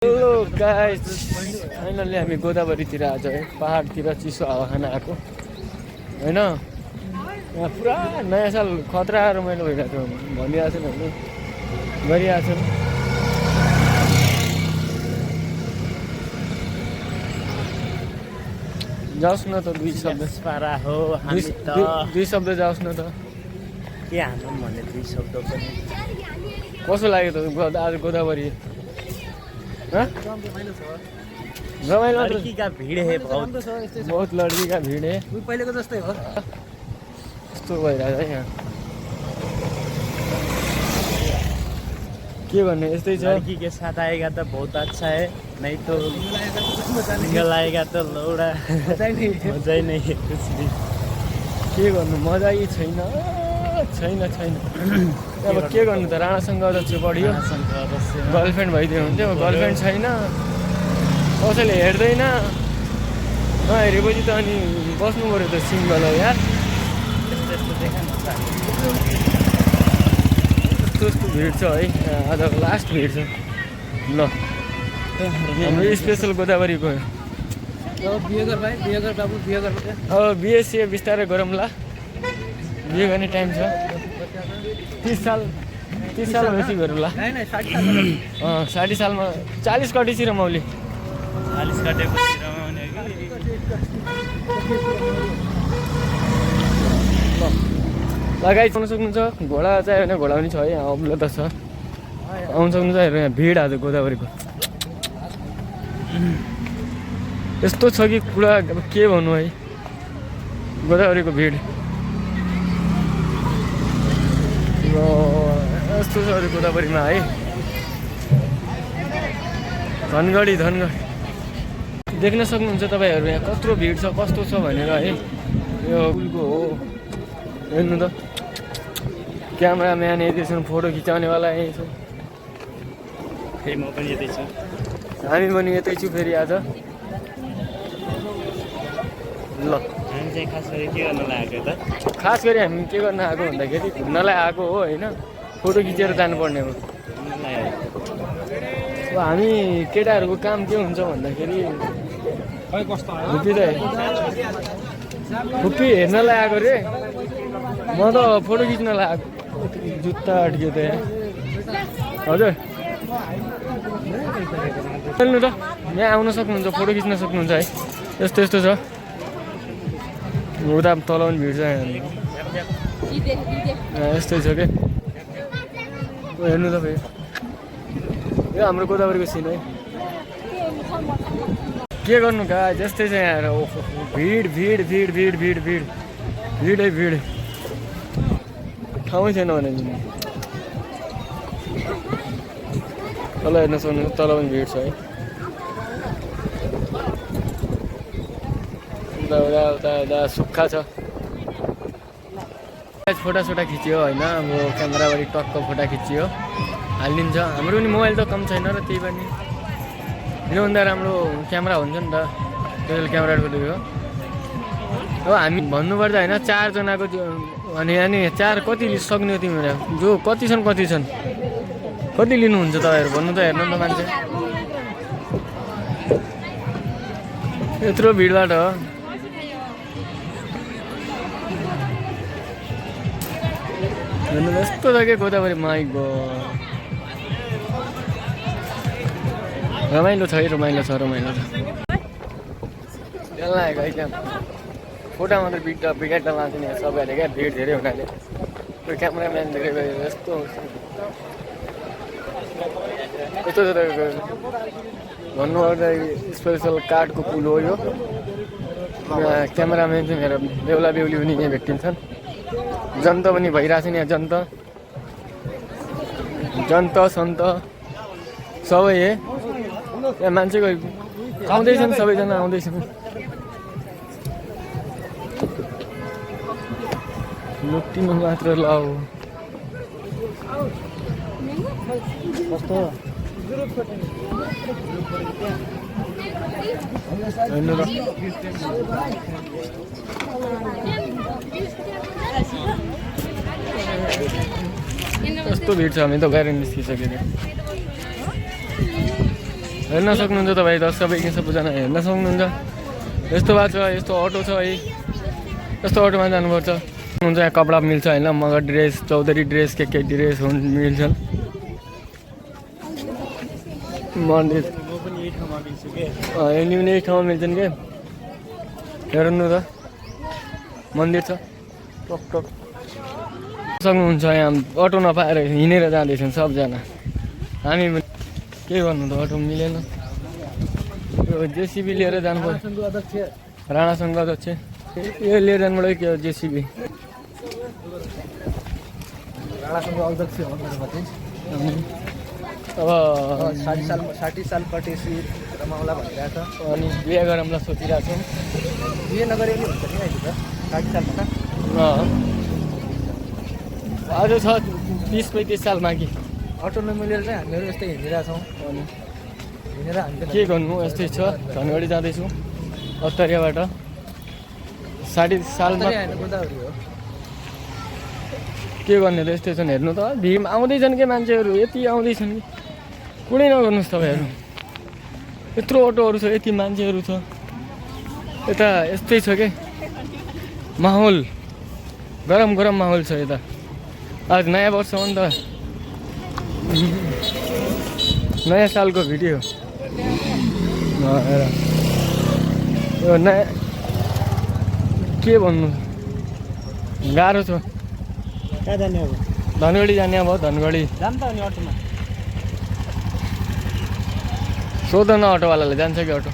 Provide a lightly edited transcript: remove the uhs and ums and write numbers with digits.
Hello guys, finally हामी गोदावरीतिर आज है पहाडतिर चिसो हावा खान आएको होइन। यहाँ पुरा नयाँ साल खतरा रमाइलो भइरहेको छ भनिरहेको छ भने गरिरहेको छ। जाओस् न त दुई शब्द पारा हो हामी त दुई शब्द जाओस् न त के हानौँ भने दुई शब्द पनि कसो लाग्यो त आज गोदावरी? रमाइलो लड़की का भीड़ है बहुत लड़की का भीड़ है पहिलेको जस्तै हो यस्तो भइरहेछ है यहाँ। के भन्ने यस्तै छ। लड़की के साथ आएगा तो बहुत अच्छा है, नहीं तो सिंगल आएगा तो लौडा मजा नहीं है कुछ भी। के गर्नु मजा छैन छैन छैन। अब के गर्नु त राणासँग अध्यक्ष बढियो, गर्लफ्रेन्ड भइदियो हुन्थ्यो। गर्लफ्रेन्ड छैन, कसैले हेर्दैन, नहेरेपछि त अनि बस्नु पऱ्यो त सिङ्गल हो यार। यस्तो भिड छ है आज, लास्ट भिड छ। ल हाम्रो स्पेसल गोदावरी गयो। अब बिएससी बिस्तारै गरौँला, बिहे गर्ने टाइम छ। 30 साल बेसी गरौँला। 60 सालमा 40 कटेपछि रमाउली। 40 कटेपछि रमाउने लगाइ आउनु सक्नुहुन्छ। घोडा चाहियो भने घोडा पनि छ है, यहाँ उपलब्ध छ, आउनु सक्नुहुन्छ। हेर्नु यहाँ भिड आज गोदावरीको यस्तो छ कि पुरा अब के भन्नु है, गोदावरीको भिड यस्तो छ अरू गोदावरीमा है। धनगढी देख्न सक्नुहुन्छ तपाईँहरू यहाँ कत्रो भिड छ, कस्तो छ भनेर है। यो पुलको हो, हेर्नु त। क्यामेराम्यान यति छन्, फोटो खिचाउनेवाला यहीँ छ। फेरि म पनि यतै छु, हामी पनि यतै छु फेरि आज। ल हामी चाहिँ खास गरी के गर्न लागेको त? खास गरी हामी के गर्न आएको भन्दाखेरि घुम्नलाई आएको हो होइन, फोटो खिचेर जानुपर्ने हो। अब हामी केटाहरूको काम के हुन्छ भन्दाखेरि फुप्पी हेर्नलाई आएको रे, म त फोटो खिच्नलाई आएको। जुत्ता अड्क्यो त यहाँ। हजुर चल्नु त, यहाँ आउन सक्नुहुन्छ, फोटो खिच्न सक्नुहुन्छ है। यस्तो छ, उता तल पनि भिड छ यहाँ। यस्तै छ क्या, हेर्नु त फेरि यो हाम्रो गोदावरीको सिन है। के गर्नु गाइस, यस्तै छ यहाँ। भिड ठाउँै छैन भने तल हेर्न सक्नुहुन्छ, तल पनि भिड छ है। उता सुक्खा छ। फोटा खिच्यो होइन, अब क्यामेराबाट टक्क फोटा खिचियो हालिदिन्छ। हाम्रो पनि मोबाइल त कम छैन र त्यही पनि योभन्दा राम्रो क्यामेरा हुन्छ नि त, डिजिटल क्यामेराको त्यो। अब हामी भन्नुपर्दा होइन, 4 जनाको भने अनि 4 कति सक्ने हो तिमीहरू? जो कति छन् कति लिनुहुन्छ तपाईँहरू भन्नु त। हेर्नु त मान्छे यत्रो भिडबाट हो। हेर्नु यस्तो छ क्या गोदावरी, माइ गॉड। रमाइलो छ है, रमाइलो छ। त्यसलाई है क्या, फोटा मात्रै बिगाड लान्छ नि सबैले क्या, भिड धेरै हुनाले। त्यो क्यामेराम्यान धेरै भयो, यस्तो छ भन्नुपर्दा स्पेसल काठको पुल हो यो। क्यामेराम्यान चाहिँ मेरो बेहुला बेहुली पनि यहाँ भेटिन्छन्। जनता पनि भइरहेछ नि यहाँ, जनता सन्त सबै है यहाँ। मान्छेको आउँदैछन्, सबैजना आउँदैछन्। लुट्टिनु मात्र लाऊ कस्तो हेर्नु त। कस्तो भिड छ, हामी त बाहिर निस्किसक्यो। हेर्न सक्नुहुन्छ तपाईँ सबै सबैजना हेर्न सक्नुहुन्छ। यस्तो भएको छ, यस्तो अटो छ है, यस्तो अटोमा जानुपर्छ। हुन्छ यहाँ कपडा मिल्छ होइन, मगर ड्रेस, चौधरी ड्रेस, के ड्रेस मिल्छन्। मन्दिर म पनि यही ठाउँमा मिल्छु के यिनी पनि यही ठाउँमा मिल्छन् के। हेर्नु त मन्दिर छ टक टक सक्नुहुन्छ। यहाँ अटो नपाएर हिँडेर जाँदैछन् सबजना। हामी के गर्नु त, अटो मिलेन। यो जेसिबी लिएर जानु पर्छ। राणासँग अध्यक्ष यो लिएर जानुबाट के हो जेसिबी। राणासँग अध्यक्ष अब 60 साल पटेसी रमाउला भनिरहेको छ। अनि बिहे गरौँला सोचिरहेको छौँ। बिहे नगरे पनि हुन्छ नि अहिले त 60 सालमा अझ छ 30-35 साल बाँकी। अटो नमिलेर चाहिँ हामीहरू यस्तै हिँडिरहेछौँ। अनि हिँडेर हामी के गर्नु, यस्तै छ। धनगढी जाँदैछु अत्तरियाबाट। 60 सालमा गोदावरी हो। के गर्ने त, यस्तै छन्। हेर्नु त भिड आउँदैछन् के मान्छेहरू, यति आउँदैछन् कि कुनै नगर्नुहोस् तपाईँहरू। यत्रो अटोहरू छ, यति मान्छेहरू छ। यता यस्तै छ के माहौल, गरम गरम माहौल छ यता। आज नयाँ वर्ष हो नि त, नयाँ सालको भिडियो। हेर यो नयाँ के भन्नु, गाह्रो छ। कहाँ जाने अब? धनगढी जाने अब। धनगढी जाम त अनि अटोमा सोध न अटोवालाले, जान्छ कि अटो।